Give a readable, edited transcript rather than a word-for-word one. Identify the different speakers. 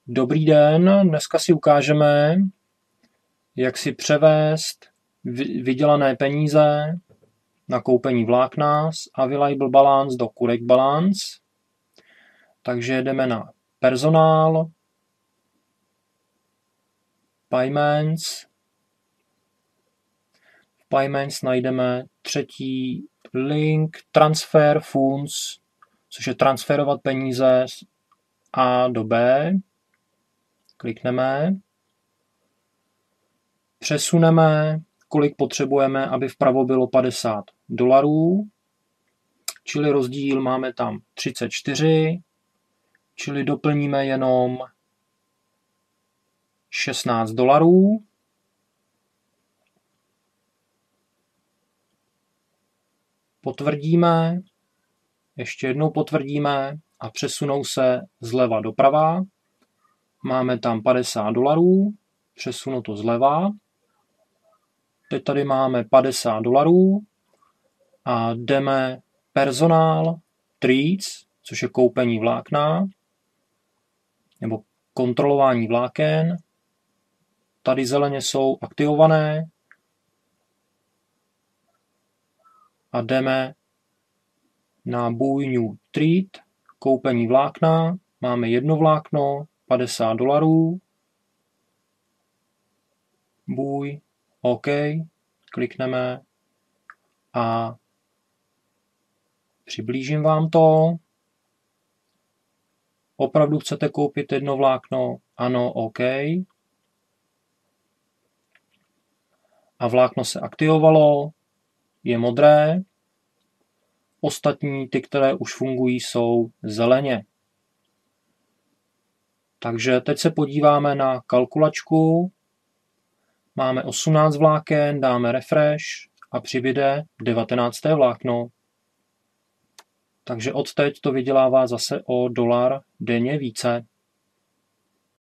Speaker 1: Dobrý den, dneska si ukážeme, jak si převést vydělané peníze na koupení vlákna z Available Balance do Current Balance. Takže jdeme na personál, payments. V payments najdeme třetí link transfer funds, což je transferovat peníze z A do B. Klikneme. Přesuneme, kolik potřebujeme, aby vpravo bylo $50. Čili rozdíl máme tam 34, čili doplníme jenom $16. Potvrdíme, ještě jednou potvrdíme a přesunou se zleva doprava. Máme tam $50, přesunu to zleva. Teď tady máme $50 a jdeme personál, treats, což je koupení vlákna, nebo kontrolování vláken. Tady zeleně jsou aktivované a jdeme na Buy New Treat, koupení vlákna. Máme jedno vlákno, $50. Buy, OK, klikneme a přiblížím vám to. Opravdu chcete koupit jedno vlákno? Ano, OK. A vlákno se aktivovalo, je modré. Ostatní, ty, které už fungují, jsou zeleně. Takže teď se podíváme na kalkulačku. Máme 18 vláken, dáme refresh a přibyde 19. vlákno. Takže od teď to vydělává zase o $1 denně více.